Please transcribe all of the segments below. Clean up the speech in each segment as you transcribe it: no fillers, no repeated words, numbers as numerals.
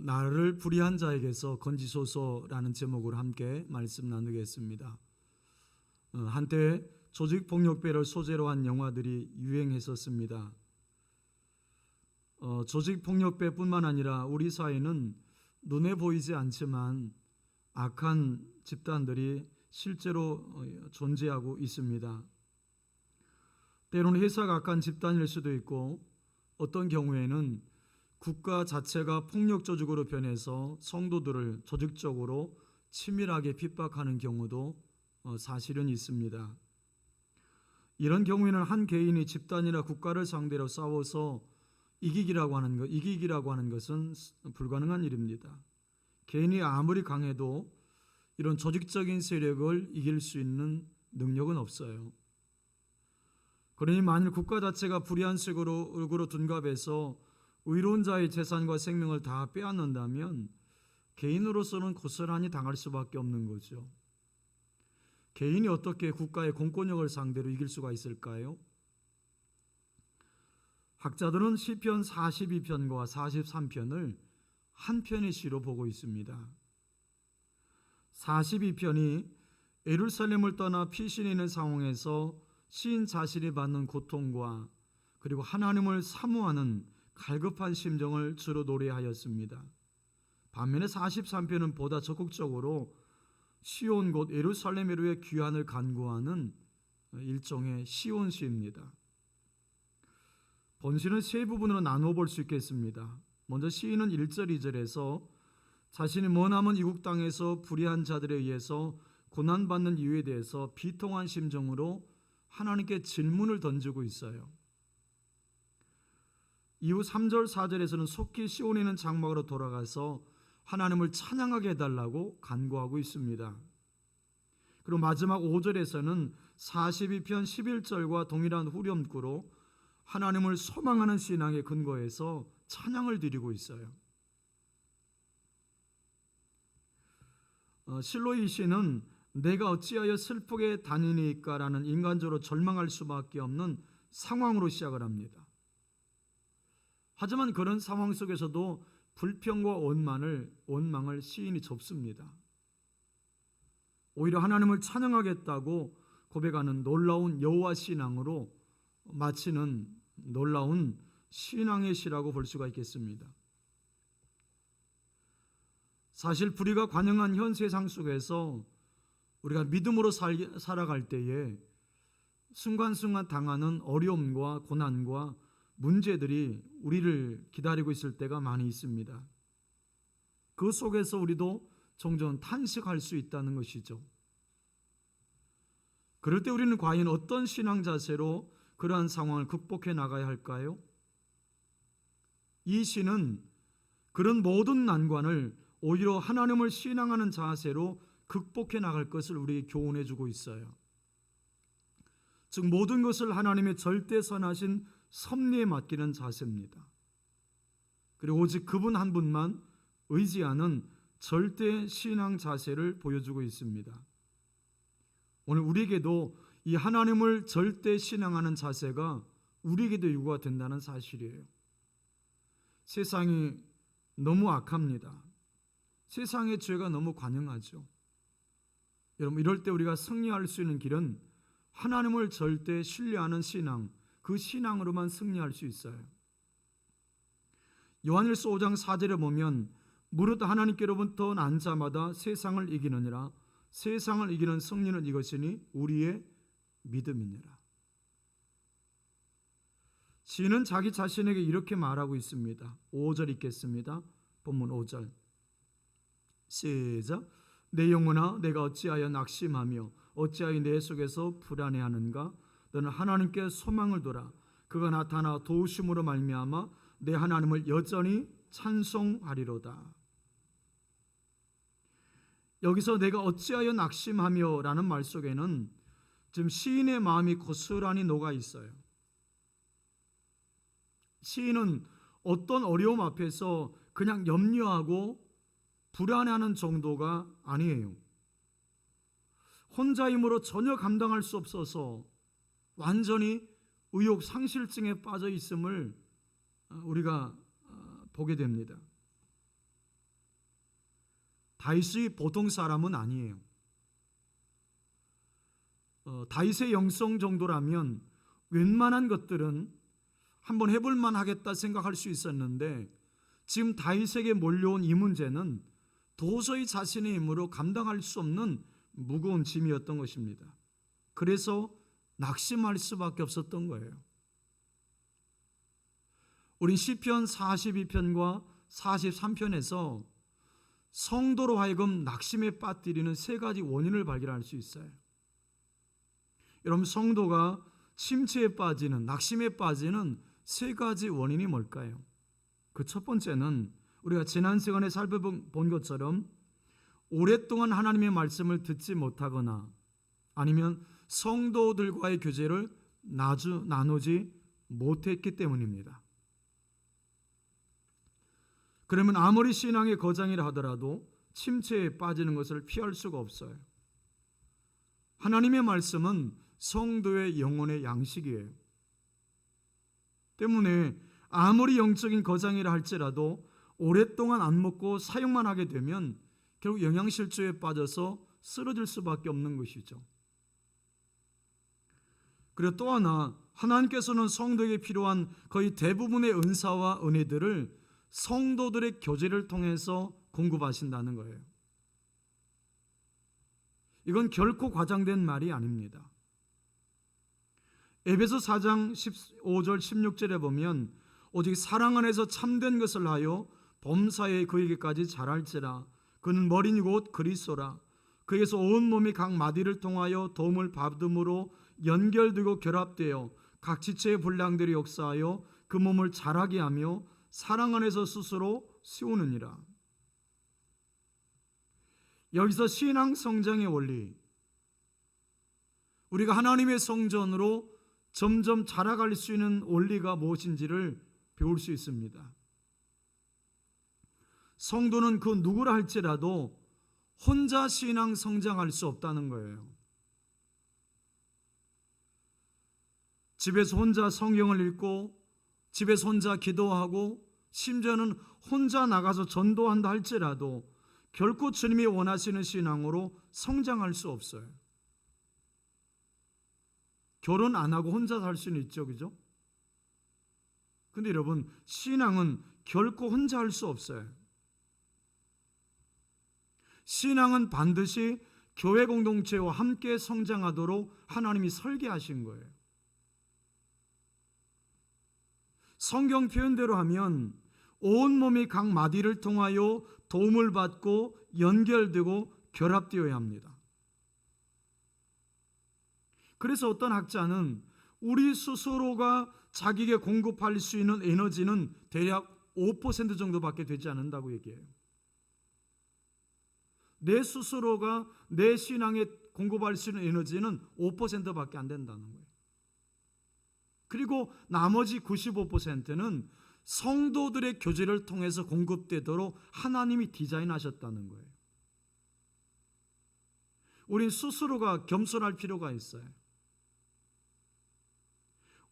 나를 불의한 자에게서 건지소서라는 제목으로 함께 말씀 나누겠습니다. 한때 조직폭력배를 소재로 한 영화들이 유행했었습니다. 조직폭력배뿐만 아니라 우리 사회는 눈에 보이지 않지만 악한 집단들이 실제로 존재하고 있습니다. 때로는 회사가 악한 집단일 수도 있고, 어떤 경우에는 국가 자체가 폭력 조직으로 변해서 성도들을 조직적으로 치밀하게 핍박하는 경우도 사실은 있습니다. 이런 경우에는 한 개인이 집단이나 국가를 상대로 싸워서 이기기라고 하는 것은 불가능한 일입니다. 개인이 아무리 강해도 이런 조직적인 세력을 이길 수 있는 능력은 없어요. 그러니 만일 국가 자체가 불의한 식으로 둔갑해서 의로운 자의 재산과 생명을 다 빼앗는다면 개인으로서는 고스란히 당할 수밖에 없는 거죠. 개인이 어떻게 국가의 공권력을 상대로 이길 수가 있을까요? 학자들은 시편 42편과 43편을 한 편의 시로 보고 있습니다. 42편이 예루살렘을 떠나 피신해 있는 상황에서 시인 자신이 받는 고통과 그리고 하나님을 사모하는 갈급한 심정을 주로 노래하였습니다. 반면에 43편은 보다 적극적으로 시온 곧 예루살렘으로의 귀환을 간구하는 일종의 시온시입니다. 본시는 세 부분으로 나누어 볼 수 있겠습니다. 먼저 시인은 1절, 2절에서 자신이 머나먼 이국 땅에서 불의한 자들에 의해서 고난받는 이유에 대해서 비통한 심정으로 하나님께 질문을 던지고 있어요. 이후 3절, 4절에서는 속히 시온에 있는 장막으로 돌아가서 하나님을 찬양하게 해달라고 간구하고 있습니다. 그리고 마지막 5절에서는 42편 11절과 동일한 후렴구로 하나님을 소망하는 신앙의 근거에서 찬양을 드리고 있어요. 실로 이 시는 내가 어찌하여 슬프게 다니니까라는 인간적으로 절망할 수밖에 없는 상황으로 시작을 합니다. 하지만 그런 상황 속에서도 불평과 원망을 시인이 접습니다. 오히려 하나님을 찬양하겠다고 고백하는 놀라운 여호와 신앙으로 마치는 놀라운 신앙의 시라고 볼 수가 있겠습니다. 사실 불의가 관영한 현 세상 속에서 우리가 믿음으로 살아갈 때에 순간순간 당하는 어려움과 고난과 문제들이 우리를 기다리고 있을 때가 많이 있습니다. 그 속에서 우리도 종종 탄식할 수 있다는 것이죠. 그럴 때 우리는 과연 어떤 신앙 자세로 그러한 상황을 극복해 나가야 할까요? 이 시는 그런 모든 난관을 오히려 하나님을 신앙하는 자세로 극복해 나갈 것을 우리에게 교훈해 주고 있어요. 즉 모든 것을 하나님의 절대 선하신 섭리에 맡기는 자세입니다. 그리고 오직 그분 한 분만 의지하는 절대 신앙 자세를 보여주고 있습니다. 오늘 우리에게도 이 하나님을 절대 신앙하는 자세가 우리에게도 요구가 된다는 사실이에요. 세상이 너무 악합니다. 세상의 죄가 너무 관영하죠. 여러분, 이럴 때 우리가 승리할 수 있는 길은 하나님을 절대 신뢰하는 신앙, 그 신앙으로만 승리할 수 있어요. 요한일서 5장 4절에 보면 무릇 하나님께로부터 난 자마다 세상을 이기느니라. 세상을 이기는 승리는 이것이니 우리의 믿음이니라. 시인은 자기 자신에게 이렇게 말하고 있습니다. 5절 읽겠습니다. 본문 5절 시작. 내 영혼아 내가 어찌하여 낙심하며 어찌하여 내 속에서 불안해하는가. 너는 하나님께 소망을 둬라. 그가 나타나 도우심으로 말미암아 내 하나님을 여전히 찬송하리로다. 여기서 내가 어찌하여 낙심하며 라는 말 속에는 지금 시인의 마음이 고스란히 녹아 있어요. 시인은 어떤 어려움 앞에서 그냥 염려하고 불안해하는 정도가 아니에요. 혼자 힘으로 전혀 감당할 수 없어서 완전히 의욕 상실증에 빠져 있음을 우리가 보게 됩니다. 다윗이 보통 사람은 아니에요. 다윗의 영성 정도라면 웬만한 것들은 한번 해볼만 하겠다 생각할 수 있었는데, 지금 다윗에게 몰려온 이 문제는 도저히 자신의 힘으로 감당할 수 없는 무거운 짐이었던 것입니다. 그래서 낙심할 수밖에 없었던 거예요. 우린 시편 42편과 43편에서 성도로 하여금 낙심에 빠뜨리는 세 가지 원인을 발견할 수 있어요. 여러분, 성도가 침체에 빠지는, 낙심에 빠지는 세 가지 원인이 뭘까요? 그 첫 번째는 우리가 지난 시간에 살펴본 것처럼 오랫동안 하나님의 말씀을 듣지 못하거나 아니면 성도들과의 교제를 나누지 못했기 때문입니다. 그러면 아무리 신앙의 거장이라 하더라도 침체에 빠지는 것을 피할 수가 없어요. 하나님의 말씀은 성도의 영혼의 양식이에요. 때문에 아무리 영적인 거장이라 할지라도 오랫동안 안 먹고 사용만 하게 되면 결국 영양실조에 빠져서 쓰러질 수밖에 없는 것이죠. 그리고 또 하나, 하나님께서는 성도에게 필요한 거의 대부분의 은사와 은혜들을 성도들의 교제를 통해서 공급하신다는 거예요. 이건 결코 과장된 말이 아닙니다. 에베소 4장 15절 16절에 보면 오직 사랑 안에서 참된 것을 하여 범사에 그에게까지 자랄지라. 그는 머리니 곧 그리스도라. 그에서 온 몸이 각 마디를 통하여 도움을 받음으로 연결되고 결합되어 각 지체의 분량들이 역사하여 그 몸을 자라게 하며 사랑 안에서 스스로 세우느니라. 여기서 신앙 성장의 원리, 우리가 하나님의 성전으로 점점 자라갈 수 있는 원리가 무엇인지를 배울 수 있습니다. 성도는 그 누구라 할지라도 혼자 신앙 성장할 수 없다는 거예요. 집에서 혼자 성경을 읽고 집에서 혼자 기도하고 심지어는 혼자 나가서 전도한다 할지라도 결코 주님이 원하시는 신앙으로 성장할 수 없어요. 결혼 안 하고 혼자 살 수는 있죠, 그죠? 근데 여러분, 신앙은 결코 혼자 할 수 없어요. 신앙은 반드시 교회 공동체와 함께 성장하도록 하나님이 설계하신 거예요. 성경 표현대로 하면 온 몸이 각 마디를 통하여 도움을 받고 연결되고 결합되어야 합니다. 그래서 어떤 학자는 우리 스스로가 자기에게 공급할 수 있는 에너지는 대략 5% 정도밖에 되지 않는다고 얘기해요. 내 스스로가 내 신앙에 공급할 수 있는 에너지는 5%밖에 안 된다는 거예요. 그리고 나머지 95%는 성도들의 교제를 통해서 공급되도록 하나님이 디자인하셨다는 거예요. 우린 스스로가 겸손할 필요가 있어요.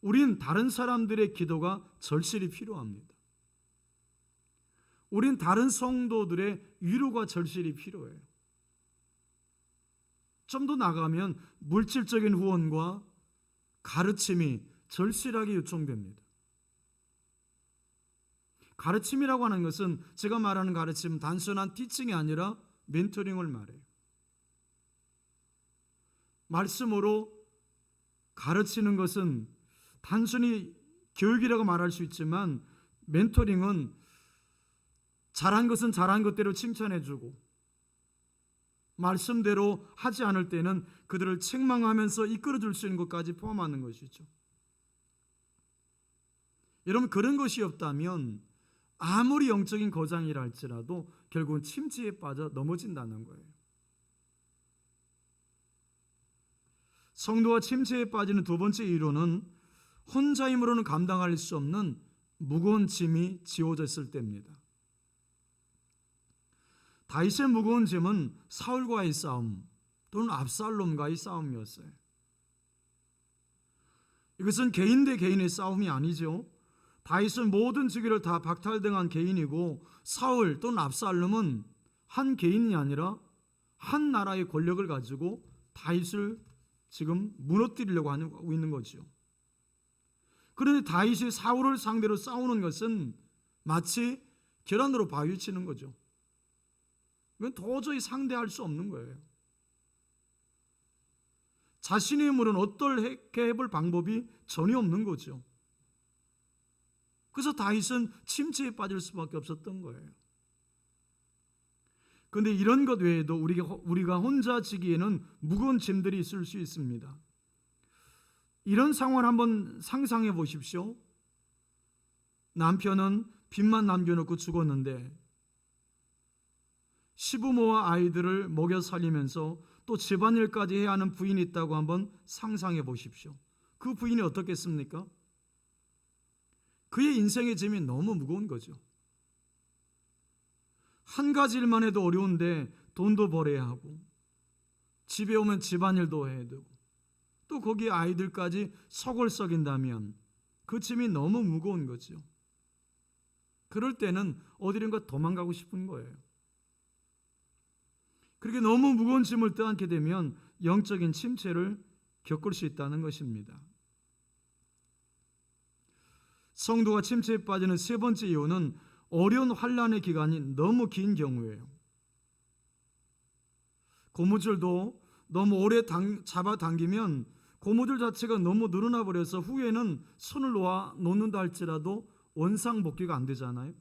우린 다른 사람들의 기도가 절실히 필요합니다. 우린 다른 성도들의 위로가 절실히 필요해요. 좀 더 나가면 물질적인 후원과 가르침이 절실하게 요청됩니다. 가르침이라고 하는 것은, 제가 말하는 가르침은 단순한 티칭이 아니라 멘토링을 말해요. 말씀으로 가르치는 것은 단순히 교육이라고 말할 수 있지만, 멘토링은 잘한 것은 잘한 것대로 칭찬해주고 말씀대로 하지 않을 때는 그들을 책망하면서 이끌어줄 수 있는 것까지 포함하는 것이죠. 여러분, 그런 것이 없다면 아무리 영적인 거장이라 할지라도 결국은 침체에 빠져 넘어진다는 거예요. 성도가 침체에 빠지는 두 번째 이유는 혼자 힘으로는 감당할 수 없는 무거운 짐이 지워졌을 때입니다. 다윗의 무거운 짐은 사울과의 싸움 또는 압살롬과의 싸움이었어요. 이것은 개인 대 개인의 싸움이 아니죠. 다윗은 모든 주기를 다 박탈당한 개인이고, 사울 또는 압살롬은 한 개인이 아니라 한 나라의 권력을 가지고 다윗을 지금 무너뜨리려고 하고 있는 거죠. 그런데 다윗이 사울을 상대로 싸우는 것은 마치 계란으로 바위 치는 거죠. 이건 도저히 상대할 수 없는 거예요. 자신의 힘으로는 어떻게 해볼 방법이 전혀 없는 거죠. 그래서 다윗은 침체에 빠질 수밖에 없었던 거예요. 그런데 이런 것 외에도 우리가 혼자 지기에는 무거운 짐들이 있을 수 있습니다. 이런 상황을 한번 상상해 보십시오. 남편은 빚만 남겨놓고 죽었는데 시부모와 아이들을 먹여 살리면서 또 집안일까지 해야 하는 부인이 있다고 한번 상상해 보십시오. 그 부인이 어떻겠습니까? 그의 인생의 짐이 너무 무거운 거죠. 한 가지 일만 해도 어려운데 돈도 벌어야 하고 집에 오면 집안일도 해야 되고 또 거기에 아이들까지 서글썩인다면 그 짐이 너무 무거운 거죠. 그럴 때는 어디론가 도망가고 싶은 거예요. 그렇게 너무 무거운 짐을 떠안게 되면 영적인 침체를 겪을 수 있다는 것입니다. 성도가 침체에 빠지는 세 번째 이유는 어려운 환난의 기간이 너무 긴 경우예요. 고무줄도 너무 오래 잡아당기면 고무줄 자체가 너무 늘어나 버려서 후에는 손을 놓는다 할지라도 원상복귀가 안 되잖아요.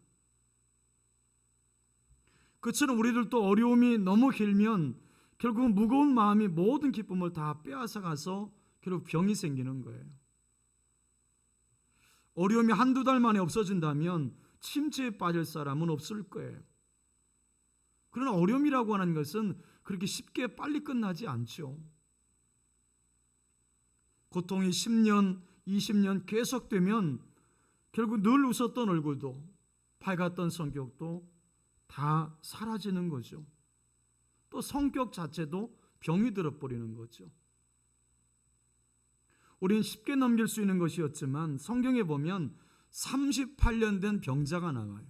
그처럼 우리들도 어려움이 너무 길면 결국은 무거운 마음이 모든 기쁨을 다 빼앗아가서 결국 병이 생기는 거예요. 어려움이 한두 달 만에 없어진다면 침체에 빠질 사람은 없을 거예요. 그러나 어려움이라고 하는 것은 그렇게 쉽게 빨리 끝나지 않죠. 고통이 10년, 20년 계속되면 결국 늘 웃었던 얼굴도 밝았던 성격도 다 사라지는 거죠. 또 성격 자체도 병이 들어버리는 거죠. 우리는 쉽게 넘길 수 있는 것이었지만 성경에 보면 38년 된 병자가 나와요.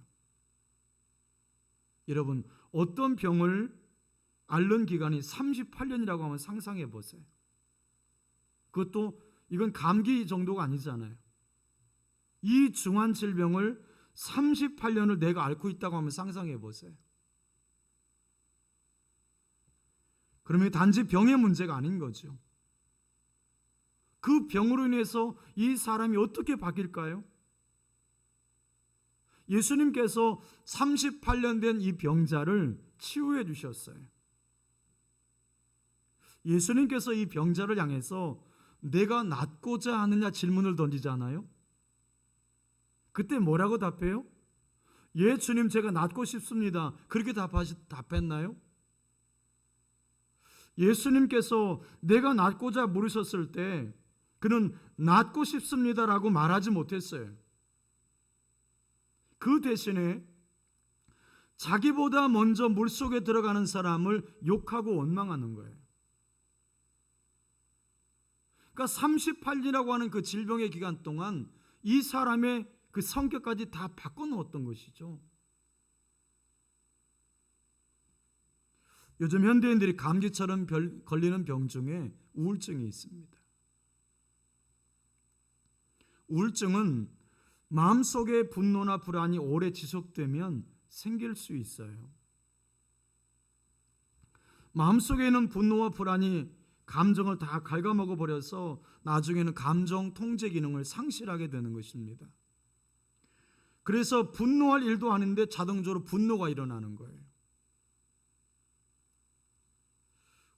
여러분, 어떤 병을 앓는 기간이 38년이라고 하면 상상해 보세요. 그것도 이건 감기 정도가 아니잖아요. 이 중한 질병을 38년을 내가 앓고 있다고 하면 상상해 보세요. 그러면 단지 병의 문제가 아닌 거죠. 그 병으로 인해서 이 사람이 어떻게 바뀔까요? 예수님께서 38년 된 이 병자를 치유해 주셨어요. 예수님께서 이 병자를 향해서 내가 낫고자 하느냐 질문을 던지잖아요. 그때 뭐라고 답해요? 예, 주님, 제가 낫고 싶습니다. 그렇게 답했나요? 예수님께서 내가 낫고자 물으셨을 때 그는 낫고 싶습니다라고 말하지 못했어요. 그 대신에 자기보다 먼저 물속에 들어가는 사람을 욕하고 원망하는 거예요. 그러니까 38년이라고 하는 그 질병의 기간 동안 이 사람의 그 성격까지 다 바꿔놓았던 것이죠. 요즘 현대인들이 감기처럼 걸리는 병 중에 우울증이 있습니다. 우울증은 마음속의 분노나 불안이 오래 지속되면 생길 수 있어요. 마음속에 있는 분노와 불안이 감정을 다 갉아먹어 버려서 나중에는 감정 통제 기능을 상실하게 되는 것입니다. 그래서 분노할 일도 아닌데 자동적으로 분노가 일어나는 거예요.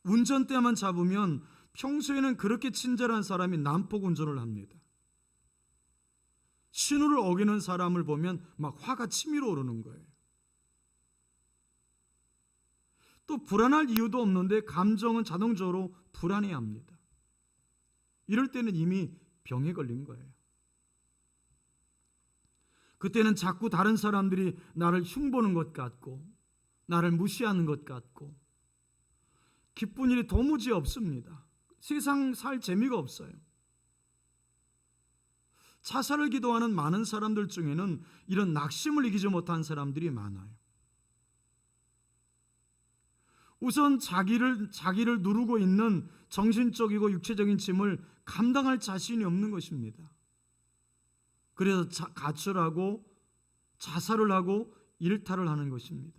운전대만 잡으면 평소에는 그렇게 친절한 사람이 난폭 운전을 합니다. 신호를 어기는 사람을 보면 막 화가 치밀어 오르는 거예요. 또 불안할 이유도 없는데 감정은 자동적으로 불안해합니다. 이럴 때는 이미 병에 걸린 거예요. 그때는 자꾸 다른 사람들이 나를 흉보는 것 같고 나를 무시하는 것 같고 기쁜 일이 도무지 없습니다. 세상 살 재미가 없어요. 자살을 기도하는 많은 사람들 중에는 이런 낙심을 이기지 못한 사람들이 많아요. 우선 자기를 누르고 있는 정신적이고 육체적인 짐을 감당할 자신이 없는 것입니다. 그래서 가출하고 자살을 하고 일탈을 하는 것입니다.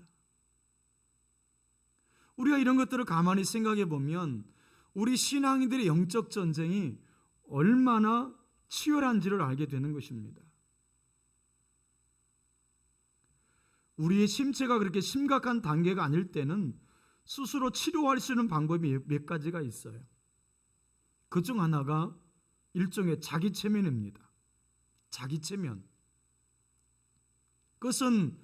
우리가 이런 것들을 가만히 생각해 보면 우리 신앙인들의 영적 전쟁이 얼마나 치열한지를 알게 되는 것입니다. 우리의 심체가 그렇게 심각한 단계가 아닐 때는 스스로 치료할 수 있는 방법이 몇 가지가 있어요. 그중 하나가 일종의 자기 체면입니다. 자기 체면. 그것은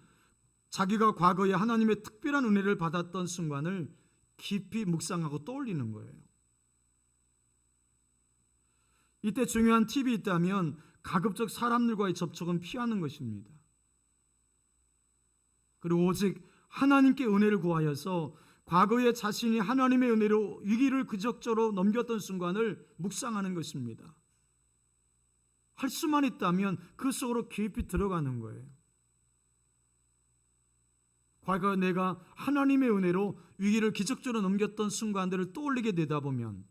자기가 과거에 하나님의 특별한 은혜를 받았던 순간을 깊이 묵상하고 떠올리는 거예요. 이때 중요한 팁이 있다면 가급적 사람들과의 접촉은 피하는 것입니다. 그리고 오직 하나님께 은혜를 구하여서 과거에 자신이 하나님의 은혜로 위기를 그적저로 넘겼던 순간을 묵상하는 것입니다. 할 수만 있다면 그 속으로 깊이 들어가는 거예요. 과거 내가 하나님의 은혜로 위기를 기적적으로 넘겼던 순간들을 떠올리게 되다 보면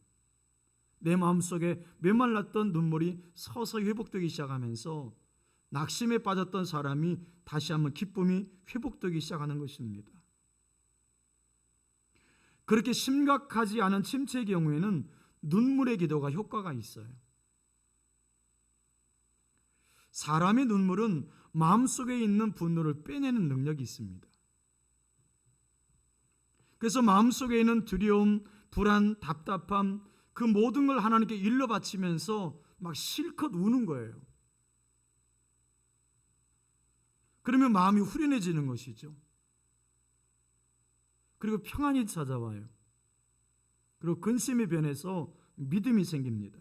내 마음속에 메말랐던 눈물이 서서히 회복되기 시작하면서 낙심에 빠졌던 사람이 다시 한번 기쁨이 회복되기 시작하는 것입니다. 그렇게 심각하지 않은 침체의 경우에는 눈물의 기도가 효과가 있어요. 사람의 눈물은 마음속에 있는 분노를 빼내는 능력이 있습니다. 그래서 마음속에 있는 두려움, 불안, 답답함 그 모든 걸 하나님께 일러 바치면서 막 실컷 우는 거예요. 그러면 마음이 후련해지는 것이죠. 그리고 평안이 찾아와요. 그리고 근심이 변해서 믿음이 생깁니다.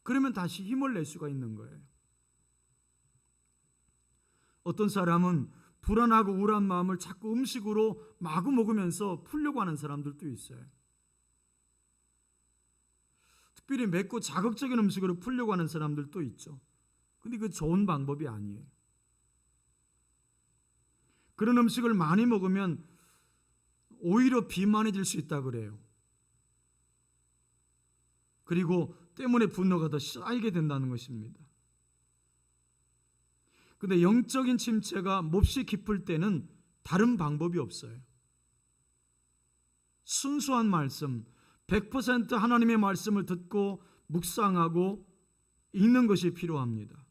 그러면 다시 힘을 낼 수가 있는 거예요. 어떤 사람은 불안하고 우울한 마음을 자꾸 음식으로 마구 먹으면서 풀려고 하는 사람들도 있어요. 특별히 맵고 자극적인 음식으로 풀려고 하는 사람들도 있죠. 근데 그 좋은 방법이 아니에요. 그런 음식을 많이 먹으면 오히려 비만해질 수 있다고 그래요. 그리고 때문에 분노가 더 쌓이게 된다는 것입니다. 그런데 영적인 침체가 몹시 깊을 때는 다른 방법이 없어요. 순수한 말씀, 100% 하나님의 말씀을 듣고 묵상하고 읽는 것이 필요합니다.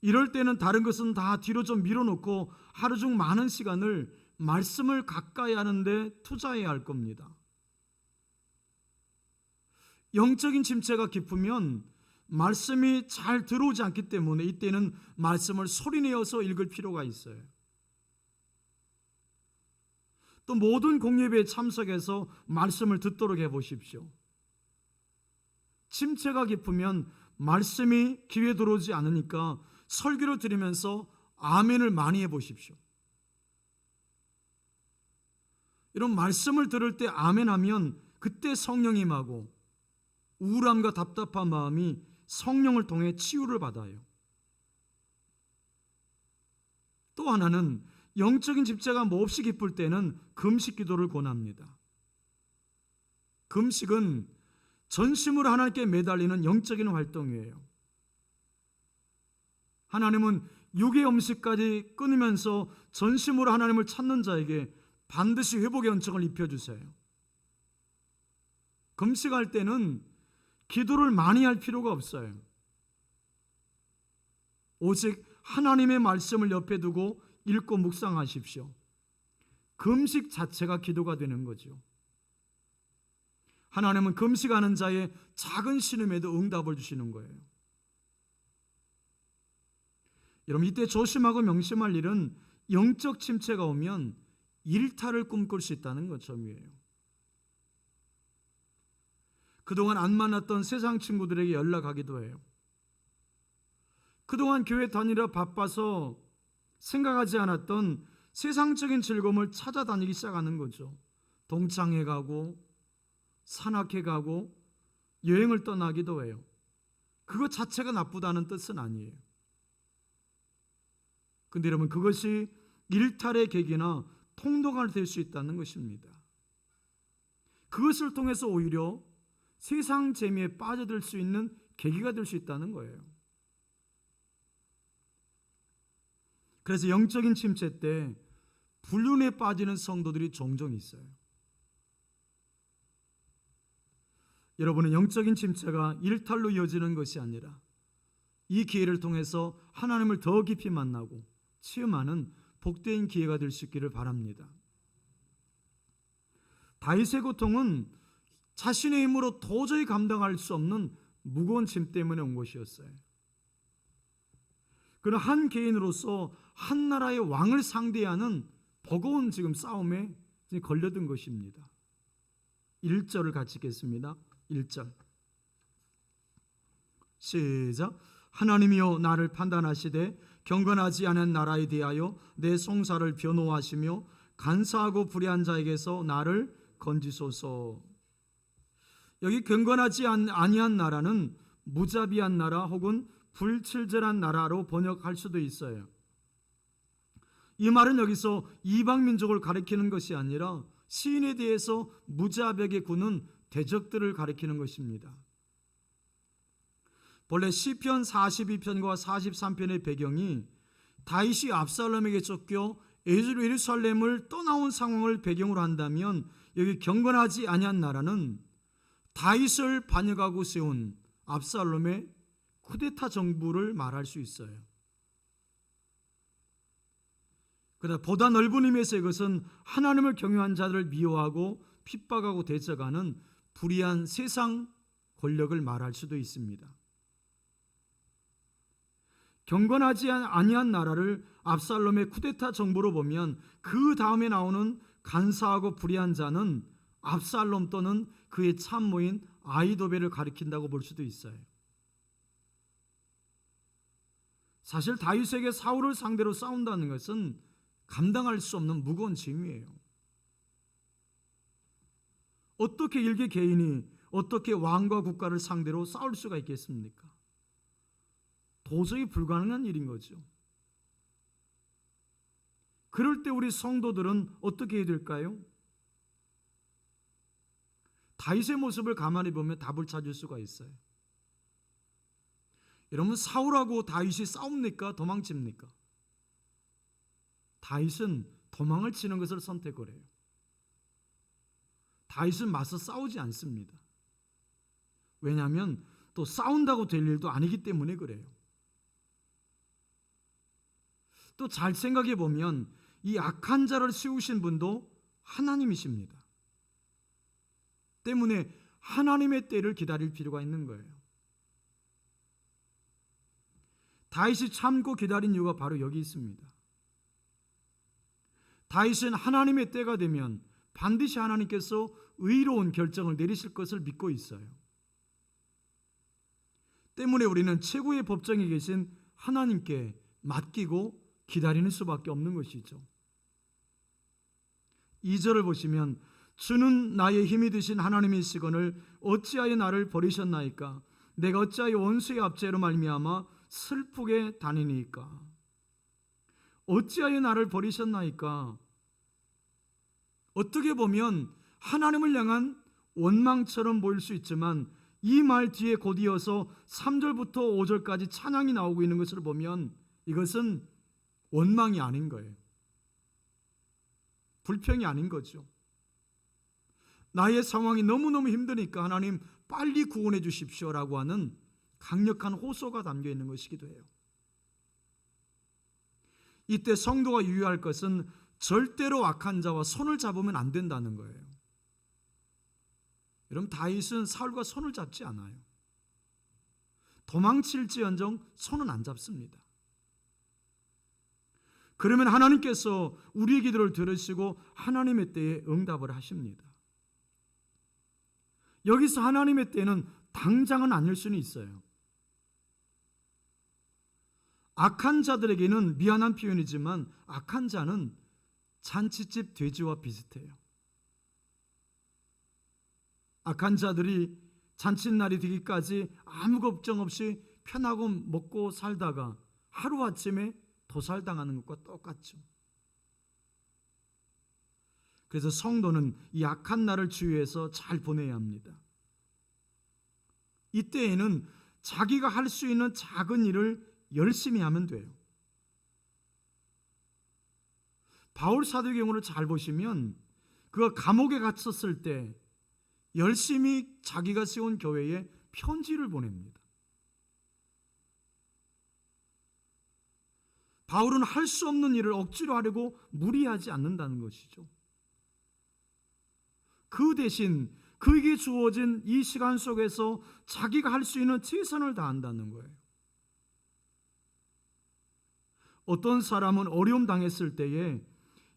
이럴 때는 다른 것은 다 뒤로 좀 밀어놓고 하루 중 많은 시간을 말씀을 가까이 하는데 투자해야 할 겁니다. 영적인 침체가 깊으면 말씀이 잘 들어오지 않기 때문에 이때는 말씀을 소리내어서 읽을 필요가 있어요. 또 모든 공예배에 참석해서 말씀을 듣도록 해보십시오. 침체가 깊으면 말씀이 귀에 들어오지 않으니까 설교를 들으면서 아멘을 많이 해보십시오. 이런 말씀을 들을 때 아멘하면 그때 성령이 임하고 우울함과 답답한 마음이 성령을 통해 치유를 받아요. 또 하나는 영적인 집체가 몹시 깊을 때는 금식 기도를 권합니다. 금식은 전심으로 하나님께 매달리는 영적인 활동이에요. 하나님은 육의 음식까지 끊으면서 전심으로 하나님을 찾는 자에게 반드시 회복의 은총을 입혀주세요. 금식할 때는 기도를 많이 할 필요가 없어요. 오직 하나님의 말씀을 옆에 두고 읽고 묵상하십시오. 금식 자체가 기도가 되는 거죠. 하나님은 금식하는 자의 작은 신음에도 응답을 주시는 거예요. 여러분, 이때 조심하고 명심할 일은 영적 침체가 오면 일탈을 꿈꿀 수 있다는 것 점이에요. 그동안 안 만났던 세상 친구들에게 연락하기도 해요. 그동안 교회 다니라 바빠서 생각하지 않았던 세상적인 즐거움을 찾아다니기 시작하는 거죠. 동창회 가고 산악회 가고 여행을 떠나기도 해요. 그것 자체가 나쁘다는 뜻은 아니에요. 근데 여러분, 그것이 일탈의 계기나 통로가 될 수 있다는 것입니다. 그것을 통해서 오히려 세상 재미에 빠져들 수 있는 계기가 될 수 있다는 거예요. 그래서 영적인 침체 때 불륜에 빠지는 성도들이 종종 있어요. 여러분은 영적인 침체가 일탈로 이어지는 것이 아니라 이 기회를 통해서 하나님을 더 깊이 만나고 체험하는 복된 기회가 될 수 있기를 바랍니다. 다윗의 고통은 자신의 힘으로 도저히 감당할 수 없는 무거운 짐 때문에 온 것이었어요. 그는 한 개인으로서 한 나라의 왕을 상대하는 버거운 지금 싸움에 걸려든 것입니다. 1절을 같이 읽겠습니다. 1절 시작. 하나님이여 나를 판단하시되 경건하지 않은 나라에 대하여 내 송사를 변호하시며 간사하고 불의한 자에게서 나를 건지소서. 여기 경건하지 아니한 나라는 무자비한 나라 혹은 불칠절한 나라로 번역할 수도 있어요. 이 말은 여기서 이방 민족을 가리키는 것이 아니라 시인에 대해서 무자벽에 구는 대적들을 가리키는 것입니다. 본래 시편 42편과 43편의 배경이 다윗이 압살롬에게 쫓겨 예루살렘을 떠나온 상황을 배경으로 한다면 여기 경건하지 아니한 나라는 다윗을 반역하고 세운 압살롬의 쿠데타 정부를 말할 수 있어요. 그러나 보다 넓은 의미에서 이것은 하나님을 경외한 자들을 미워하고 핍박하고 대적하는 불의한 세상 권력을 말할 수도 있습니다. 경건하지 아니한 나라를 압살롬의 쿠데타 정부로 보면 그 다음에 나오는 간사하고 불의한 자는 압살롬 또는 그의 참모인 아히도벨을 가리킨다고 볼 수도 있어요. 사실 다윗에게 사울을 상대로 싸운다는 것은 감당할 수 없는 무거운 짐이에요. 어떻게 일개 개인이 어떻게 왕과 국가를 상대로 싸울 수가 있겠습니까? 도저히 불가능한 일인 거죠. 그럴 때 우리 성도들은 어떻게 해야 될까요? 다윗의 모습을 가만히 보면 답을 찾을 수가 있어요. 여러분, 사울하고 다윗이 싸웁니까? 도망칩니까? 다윗은 도망을 치는 것을 선택을 해요. 다윗은 맞서 싸우지 않습니다. 왜냐하면 또 싸운다고 될 일도 아니기 때문에 그래요. 또 잘 생각해 보면 이 악한 자를 세우신 분도 하나님이십니다. 때문에 하나님의 때를 기다릴 필요가 있는 거예요. 다윗이 참고 기다린 이유가 바로 여기 있습니다. 다윗은 하나님의 때가 되면 반드시 하나님께서 의로운 결정을 내리실 것을 믿고 있어요. 때문에 우리는 최고의 법정에 계신 하나님께 맡기고 기다리는 수밖에 없는 것이죠. 2절을 보시면 주는 나의 힘이 되신 하나님이시거늘 어찌하여 나를 버리셨나이까? 내가 어찌하여 원수의 압제로 말미암아 슬프게 다니니까? 어찌하여 나를 버리셨나이까? 어떻게 보면 하나님을 향한 원망처럼 보일 수 있지만 이 말 뒤에 곧 이어서 3절부터 5절까지 찬양이 나오고 있는 것을 보면 이것은 원망이 아닌 거예요. 불평이 아닌 거죠. 나의 상황이 너무너무 힘드니까 하나님 빨리 구원해 주십시오라고 하는 강력한 호소가 담겨 있는 것이기도 해요. 이때 성도가 유의할 것은 절대로 악한 자와 손을 잡으면 안 된다는 거예요. 여러분, 다윗은 사울과 손을 잡지 않아요. 도망칠지언정 손은 안 잡습니다. 그러면 하나님께서 우리의 기도를 들으시고 하나님의 때에 응답을 하십니다. 여기서 하나님의 때는 당장은 아닐 수는 있어요. 악한 자들에게는 미안한 표현이지만 악한 자는 잔치집 돼지와 비슷해요. 악한 자들이 잔칫날이 되기까지 아무 걱정 없이 편하고 먹고 살다가 하루아침에 도살당하는 것과 똑같죠. 그래서 성도는 이 악한 날을 주의해서 잘 보내야 합니다. 이때에는 자기가 할 수 있는 작은 일을 열심히 하면 돼요. 바울 사도의 경우를 잘 보시면 그가 감옥에 갇혔을 때 열심히 자기가 세운 교회에 편지를 보냅니다. 바울은 할 수 없는 일을 억지로 하려고 무리하지 않는다는 것이죠. 그 대신 그에게 주어진 이 시간 속에서 자기가 할 수 있는 최선을 다한다는 거예요. 어떤 사람은 어려움 당했을 때에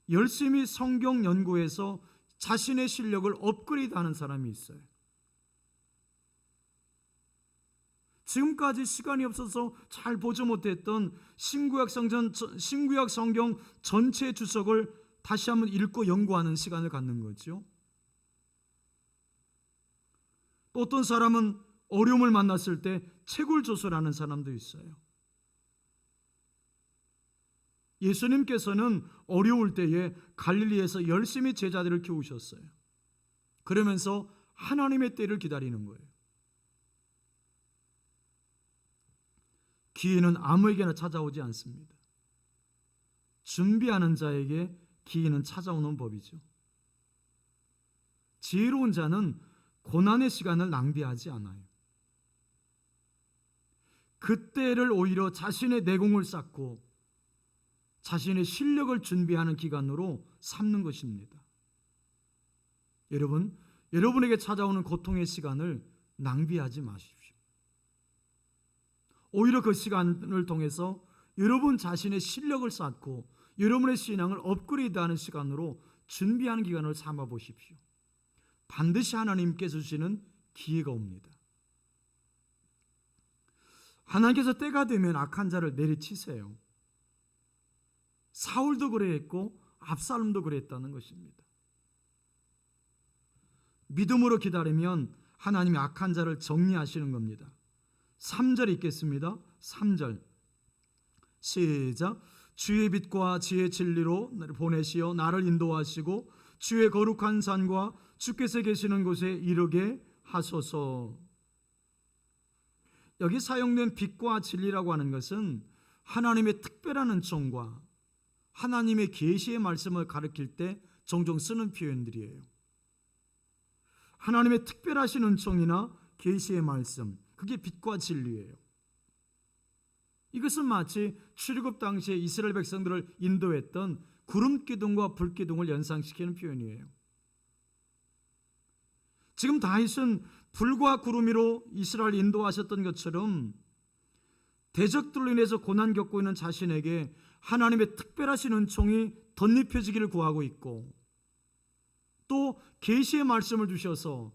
열심히 성경 연구해서 자신의 실력을 업그레이드하는 사람이 있어요. 지금까지 시간이 없어서 잘 보지 못했던 신구약 성경 전체 주석을 다시 한번 읽고 연구하는 시간을 갖는 거죠. 또 어떤 사람은 어려움을 만났을 때 책을 조설하는 사람도 있어요. 예수님께서는 어려울 때에 갈릴리에서 열심히 제자들을 키우셨어요. 그러면서 하나님의 때를 기다리는 거예요. 기회는 아무에게나 찾아오지 않습니다. 준비하는 자에게 기회는 찾아오는 법이죠. 지혜로운 자는 고난의 시간을 낭비하지 않아요. 그때를 오히려 자신의 내공을 쌓고 자신의 실력을 준비하는 기간으로 삼는 것입니다. 여러분, 여러분에게 찾아오는 고통의 시간을 낭비하지 마십시오. 오히려 그 시간을 통해서 여러분 자신의 실력을 쌓고 여러분의 신앙을 업그레이드하는 시간으로 준비하는 기간을 삼아 보십시오. 반드시 하나님께서 주시는 기회가 옵니다. 하나님께서 때가 되면 악한 자를 내리치세요. 사울도 그랬고 압살롬도 그랬다는 것입니다. 믿음으로 기다리면 하나님이 악한 자를 정리하시는 겁니다. 3절 읽겠습니다. 3절 시작. 주의 빛과 지혜의 진리로 보내시어 나를 인도하시고 주의 거룩한 산과 주께서 계시는 곳에 이르게 하소서. 여기 사용된 빛과 진리라고 하는 것은 하나님의 특별한 은총과 하나님의 계시의 말씀을 가리킬 때 종종 쓰는 표현들이에요. 하나님의 특별하신 은총이나 계시의 말씀, 그게 빛과 진리예요. 이것은 마치 출애굽 당시에 이스라엘 백성들을 인도했던 구름 기둥과 불 기둥을 연상시키는 표현이에요. 지금 다윗은 불과 구름 위로 이스라엘을 인도하셨던 것처럼 대적들로 인해서 고난 겪고 있는 자신에게 하나님의 특별하신 은총이 덧입혀지기를 구하고 있고, 또 계시의 말씀을 주셔서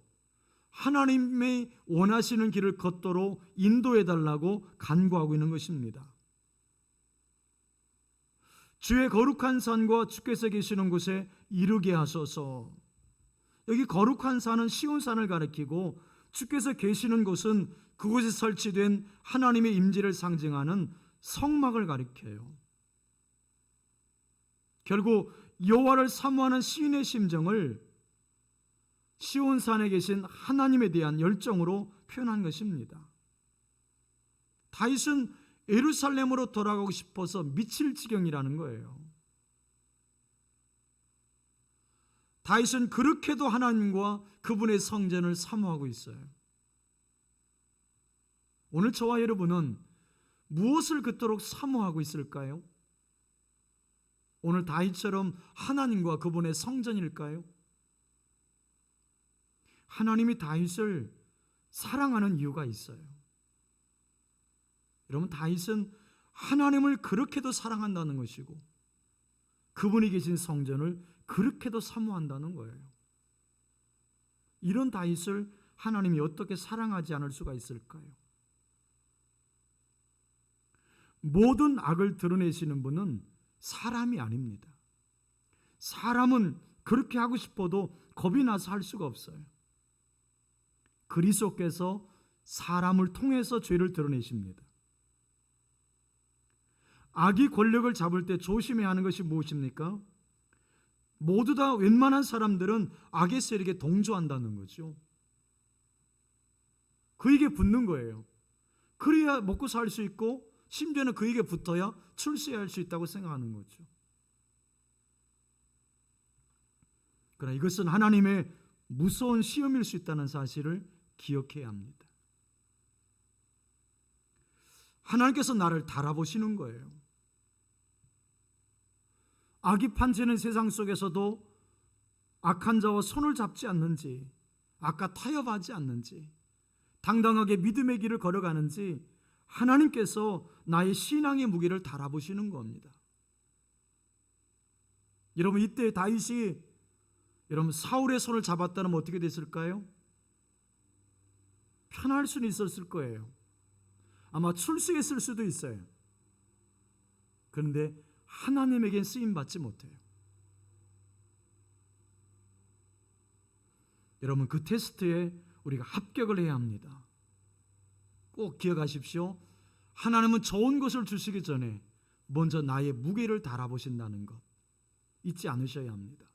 하나님의 원하시는 길을 걷도록 인도해 달라고 간구하고 있는 것입니다. 주의 거룩한 산과 주께서 계시는 곳에 이르게 하소서. 여기 거룩한 산은 시온산을 가리키고 주께서 계시는 곳은 그곳에 설치된 하나님의 임재를 상징하는 성막을 가리켜요. 결국 여호와를 사모하는 시인의 심정을 시온산에 계신 하나님에 대한 열정으로 표현한 것입니다. 다윗은 예루살렘으로 돌아가고 싶어서 미칠 지경이라는 거예요. 다윗은 그렇게도 하나님과 그분의 성전을 사모하고 있어요. 오늘 저와 여러분은 무엇을 그토록 사모하고 있을까요? 오늘 다윗처럼 하나님과 그분의 성전일까요? 하나님이 다윗을 사랑하는 이유가 있어요. 여러분, 다윗은 하나님을 그렇게도 사랑한다는 것이고 그분이 계신 성전을 그렇게도 사모한다는 거예요. 이런 다윗을 하나님이 어떻게 사랑하지 않을 수가 있을까요? 모든 악을 드러내시는 분은 사람이 아닙니다. 사람은 그렇게 하고 싶어도 겁이 나서 할 수가 없어요. 그리스도께서 사람을 통해서 죄를 드러내십니다. 악이 권력을 잡을 때 조심해야 하는 것이 무엇입니까? 모두 다 웬만한 사람들은 악의 세력에 동조한다는 거죠. 그에게 붙는 거예요. 그래야 먹고 살 수 있고 심지어는 그에게 붙어야 출세할 수 있다고 생각하는 거죠. 그러나 이것은 하나님의 무서운 시험일 수 있다는 사실을 기억해야 합니다. 하나님께서 나를 달아보시는 거예요. 악이 판치는 세상 속에서도 악한 자와 손을 잡지 않는지, 악과 타협하지 않는지, 당당하게 믿음의 길을 걸어가는지 하나님께서 나의 신앙의 무게를 달아보시는 겁니다. 여러분, 이때 다윗이 여러분 사울의 손을 잡았다면 어떻게 됐을까요? 편할 수는 있었을 거예요. 아마 출세했을 수도 있어요. 그런데 하나님에겐 쓰임받지 못해요. 여러분, 그 테스트에 우리가 합격을 해야 합니다. 꼭 기억하십시오. 하나님은 좋은 것을 주시기 전에 먼저 나의 무게를 달아보신다는 것 잊지 않으셔야 합니다.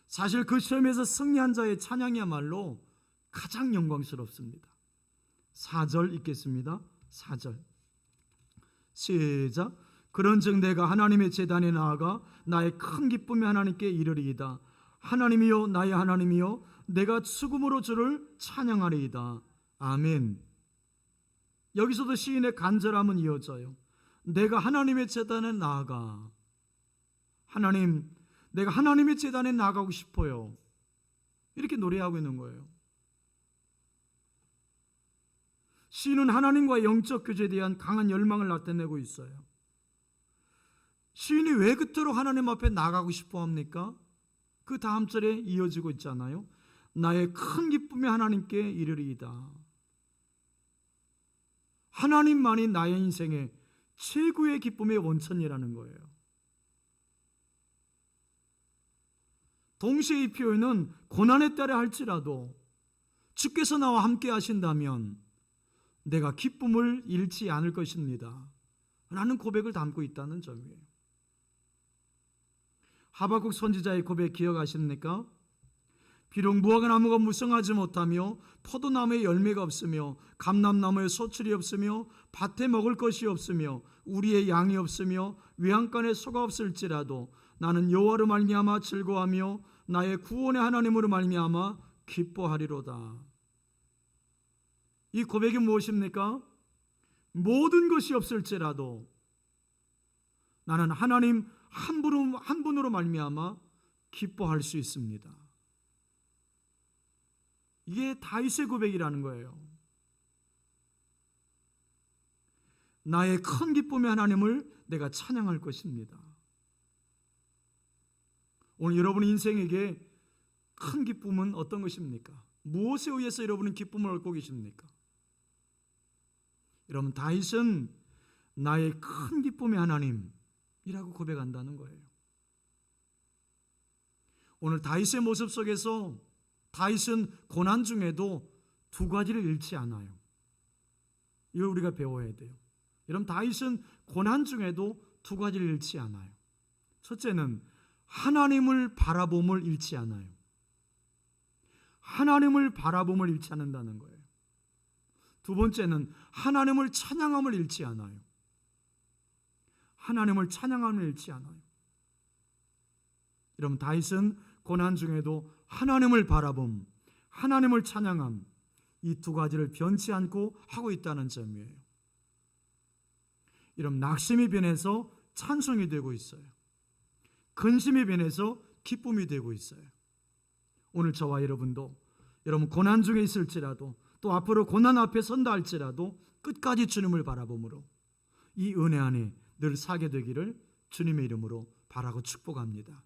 사실 그 시험에서 승리한 자의 찬양이야말로 가장 영광스럽습니다. 4절 읽겠습니다. 4절 시작. 그런즉 내가 하나님의 제단에 나아가 나의 큰 기쁨이 하나님께 이르리이다. 하나님이여, 나의 하나님이여, 내가 죽음으로 주를 찬양하리이다. 아멘. 여기서도 시인의 간절함은 이어져요. 내가 하나님의 제단에 나아가, 하나님, 내가 하나님의 제단에 나가고 싶어요. 이렇게 노래하고 있는 거예요. 시인은 하나님과의 영적 교제에 대한 강한 열망을 나타내고 있어요. 시인이 왜 그토록 하나님 앞에 나가고 싶어 합니까? 그 다음 절에 이어지고 있잖아요. 나의 큰 기쁨이 하나님께 이르리이다. 하나님만이 나의 인생의 최고의 기쁨의 원천이라는 거예요. 동시에 이 표현은 고난에 따라 할지라도 주께서 나와 함께 하신다면 내가 기쁨을 잃지 않을 것입니다 라는 고백을 담고 있다는 점이에요. 하박국 선지자의 고백 기억하십니까? 비록 무화과나무가 무성하지 못하며 포도나무에 열매가 없으며 감람나무에 소출이 없으며 밭에 먹을 것이 없으며 우리의 양이 없으며 외양간에 소가 없을지라도 나는 여호와로 말미암아 즐거워하며 나의 구원의 하나님으로 말미암아 기뻐하리로다. 이 고백이 무엇입니까? 모든 것이 없을지라도 나는 하나님 한 분으로 말미암아 기뻐할 수 있습니다. 이게 다윗의 고백이라는 거예요. 나의 큰 기쁨의 하나님을 내가 찬양할 것입니다. 오늘 여러분의 인생에게 큰 기쁨은 어떤 것입니까? 무엇에 의해서 여러분은 기쁨을 얻고 계십니까? 여러분, 다윗은 나의 큰 기쁨의 하나님이라고 고백한다는 거예요. 오늘 다윗의 모습 속에서 다윗은 고난 중에도 두 가지를 잃지 않아요. 이걸 우리가 배워야 돼요. 여러분, 다윗은 고난 중에도 두 가지를 잃지 않아요. 첫째는 하나님을 바라봄을 잃지 않아요. 하나님을 바라봄을 잃지 않는다는 거예요. 두 번째는 하나님을 찬양함을 잃지 않아요. 하나님을 찬양함을 잃지 않아요. 여러분, 다윗은 고난 중에도 하나님을 바라봄, 하나님을 찬양함, 이 두 가지를 변치 않고 하고 있다는 점이에요. 여러분, 낙심이 변해서 찬송이 되고 있어요. 근심이 변해서 기쁨이 되고 있어요. 오늘 저와 여러분도 여러분 고난 중에 있을지라도 또 앞으로 고난 앞에 선다 할지라도 끝까지 주님을 바라봄으로 이 은혜 안에 늘 사게 되기를 주님의 이름으로 바라고 축복합니다.